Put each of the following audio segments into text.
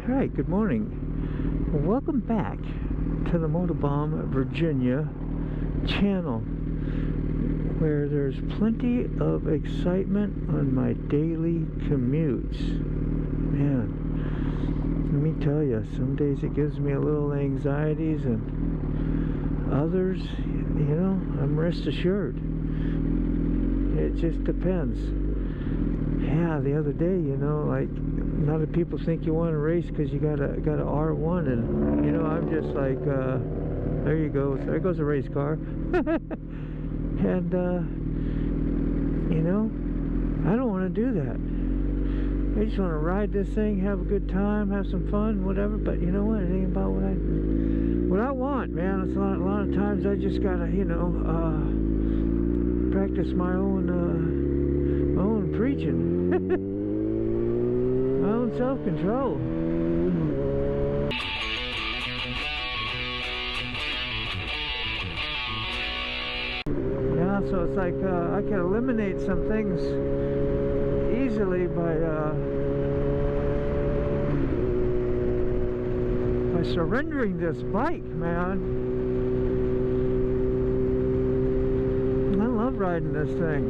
Alright, good morning. Welcome back to the Motorbomb Virginia channel, where there's plenty of excitement on my daily commutes. Man, let me tell you, some days it gives me a little anxieties, and others, you know, I'm rest assured. It just depends. Yeah, the other day, you know, like, a lot of people think you want to race because you got a R1, and you know, I'm just like, there you go, there goes a race car. And you know, I don't want to do that. I just want to ride this thing, have a good time, have some fun, whatever. But you know what, it ain't about what I want, man. It's a lot of times I just gotta, you know, practice my own preaching. My own self-control. Yeah, so it's like I can eliminate some things easily by surrendering this bike, man. I love riding this thing.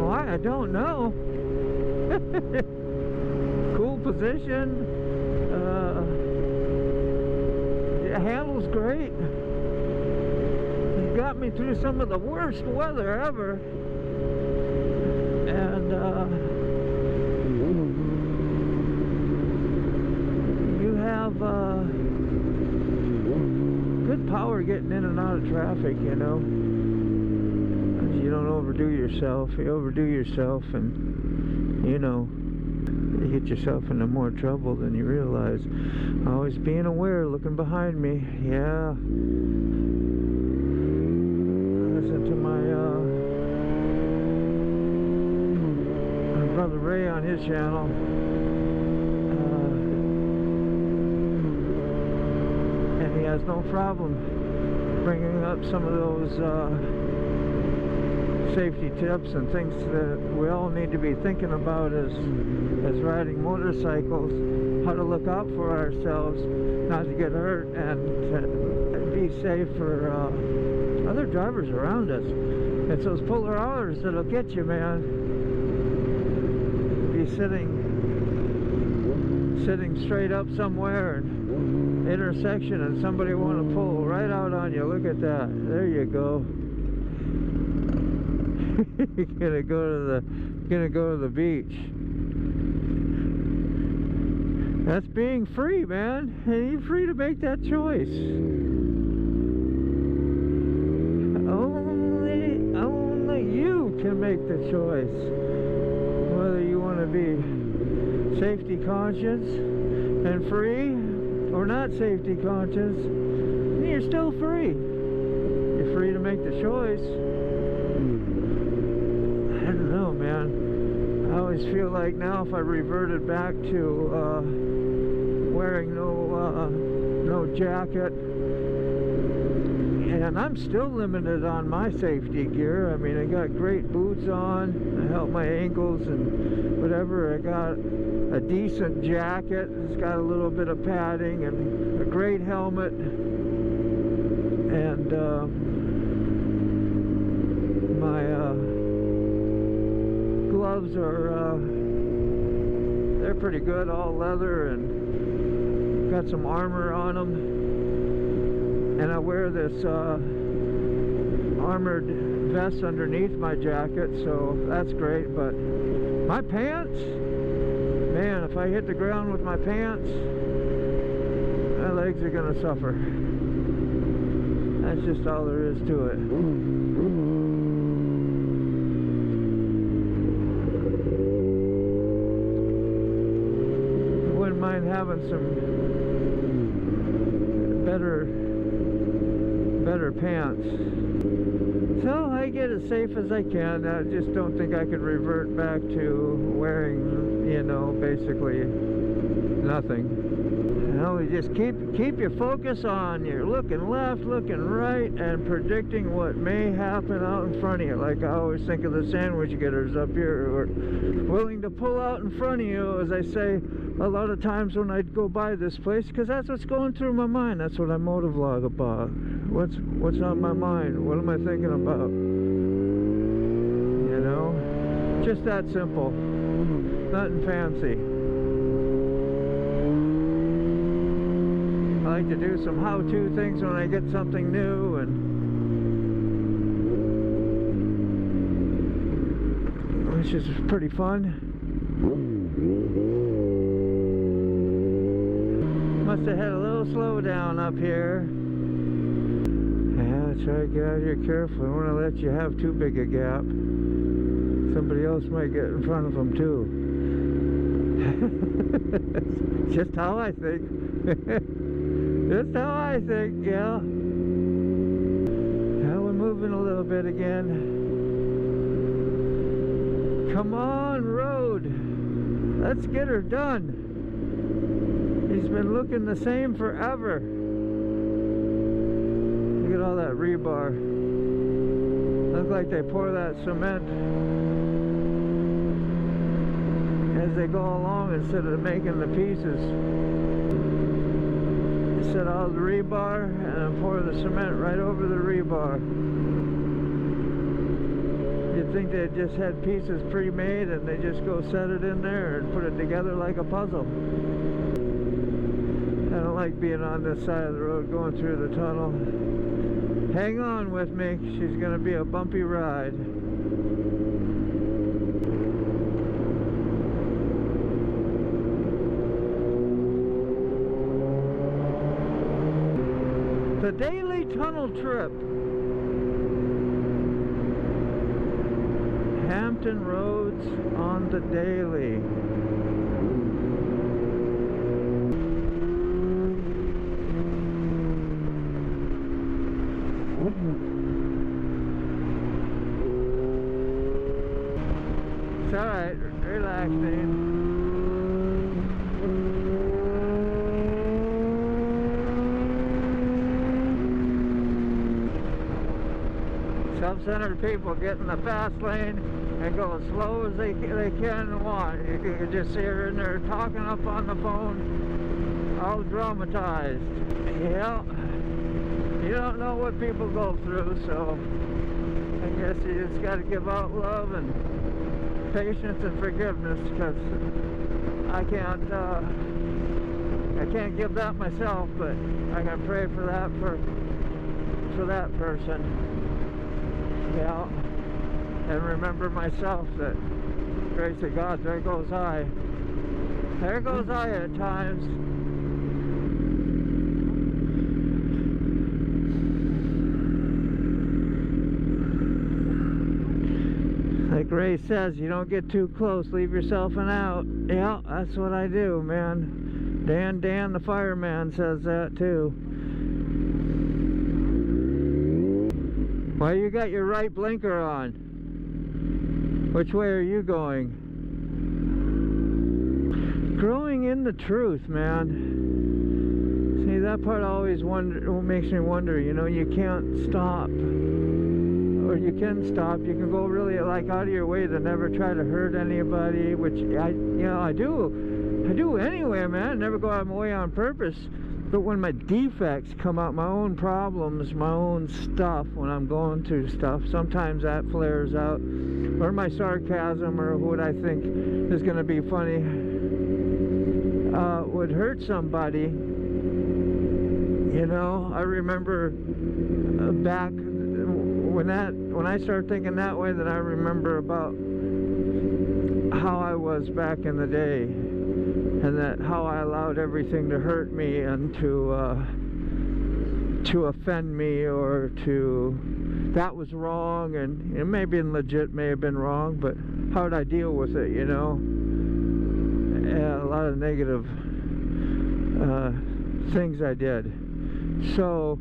Why? I don't know. Cool position. It handles great. It got me through some of the worst weather ever. And you have good power getting in and out of traffic, you know. You don't overdo yourself. You overdo yourself, and you know, you get yourself into more trouble than you realize. Always being aware, looking behind me. Yeah. Listen to my brother Ray on his channel. And he has no problem bringing up some of those safety tips and things that we all need to be thinking about as riding motorcycles. How to look out for ourselves, not to get hurt, and to be safe for other drivers around us. It's those polar hours that'll get you, man. Be sitting straight up somewhere and intersection, and somebody want to pull right out on you. Look at that. There you go. You're gonna go to the beach. That's being free, man. And you're free to make that choice. Only you can make the choice whether you want to be safety conscious and free, or not safety conscious. You're still free. You're free to make the choice. I don't know, man. I always feel like now, if I reverted back to wearing no jacket, and I'm still limited on my safety gear. I mean, I got great boots on to help my ankles and whatever. I got a decent jacket. It's got a little bit of padding and a great helmet, and my gloves are they're pretty good, all leather, and got some armor on them. And I wear this armored vest underneath my jacket, so that's great. But my pants, man, if I hit the ground with my pants, my legs are gonna suffer. That's just all there is to it. Mind having some better pants, so I get as safe as I can. I just don't think I could revert back to wearing, you know, basically nothing. know, you just keep your focus on you're looking left, looking right, and predicting what may happen out in front of you. Like I always think of the sandwich getters up here who are willing to pull out in front of you, as I say a lot of times when I go by this place, because that's what's going through my mind. That's what I motovlog about. What's on my mind? What am I thinking about? You know, just that simple. Nothing fancy. I like to do some how-to things when I get something new, and which is pretty fun. Must have had a little slowdown up here. Yeah, try to get out of here carefully. I don't want to let you have too big a gap. Somebody else might get in front of them too. Just how I think. Just how I think, yeah. Now we're moving a little bit again. Come on, road. Let's get her done. He's been looking the same forever. Look at all that rebar. Looks like they pour that cement as they go along instead of making the pieces. They set all the rebar and pour the cement right over the rebar. You'd think they just had pieces pre-made and they just go set it in there and put it together like a puzzle. I don't like being on this side of the road going through the tunnel. Hang on with me, she's going to be a bumpy ride. The daily tunnel trip. Hampton Roads on the daily. It's alright, relax, man. Self-centered people get in the fast lane and go as slow as they can and want. You can just see her in there talking up on the phone, all dramatized. Yeah, you don't know what people go through, so I guess you just got to give out love and patience and forgiveness, because I can't give that myself, but I can pray for that for that person. Yeah, and remember myself that grace of God, there goes I. There goes I at times. Like Ray says, you don't get too close, leave yourself an out. Yeah, that's what I do, man. Dan the fireman says that too. Why you got your right blinker on? Which way are you going? Growing in the truth, man. See, that part always makes me wonder, you know, you can't stop. Or you can stop. You can go really like out of your way to never try to hurt anybody, which I do anyway, man. I never go out of my way on purpose. But when my defects come out, my own problems, my own stuff, when I'm going through stuff, sometimes that flares out. Or my sarcasm, or what I think is going to be funny, would hurt somebody. You know, I remember back when I start thinking that way, then I remember about how I was back in the day, and that how I allowed everything to hurt me and to offend me, or to that was wrong, and it may have been legit, may have been wrong, but how did I deal with it, you know? A lot of negative things I did. So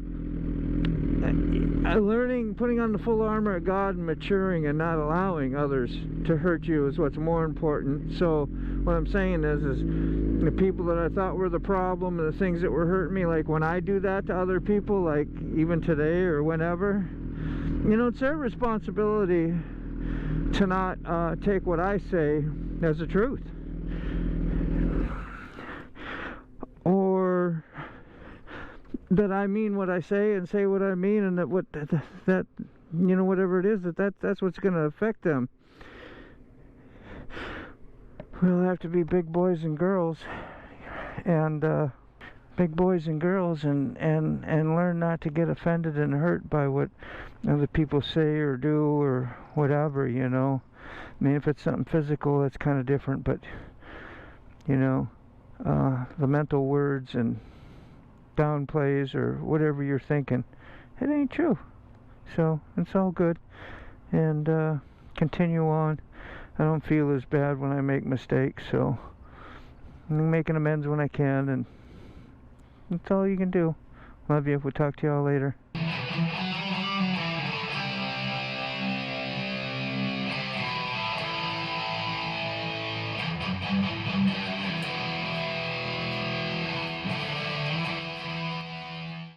learning, putting on the full armor of God and maturing and not allowing others to hurt you is what's more important. So what I'm saying is the people that I thought were the problem and the things that were hurting me, like when I do that to other people, like even today or whenever, you know, it's their responsibility to not take what I say as the truth, or that I mean what I say and say what I mean, and that you know, whatever it is, that's what's going to affect them. We'll have to be big boys and girls, and learn not to get offended and hurt by what other people say or do or whatever, you know. I mean, if it's something physical, that's kind of different, but you know, the mental words and downplays or whatever you're thinking, it ain't true. So it's all good, and continue on. I don't feel as bad when I make mistakes, so I'm making amends when I can, and that's all you can do. Love you. We'll talk to y'all later.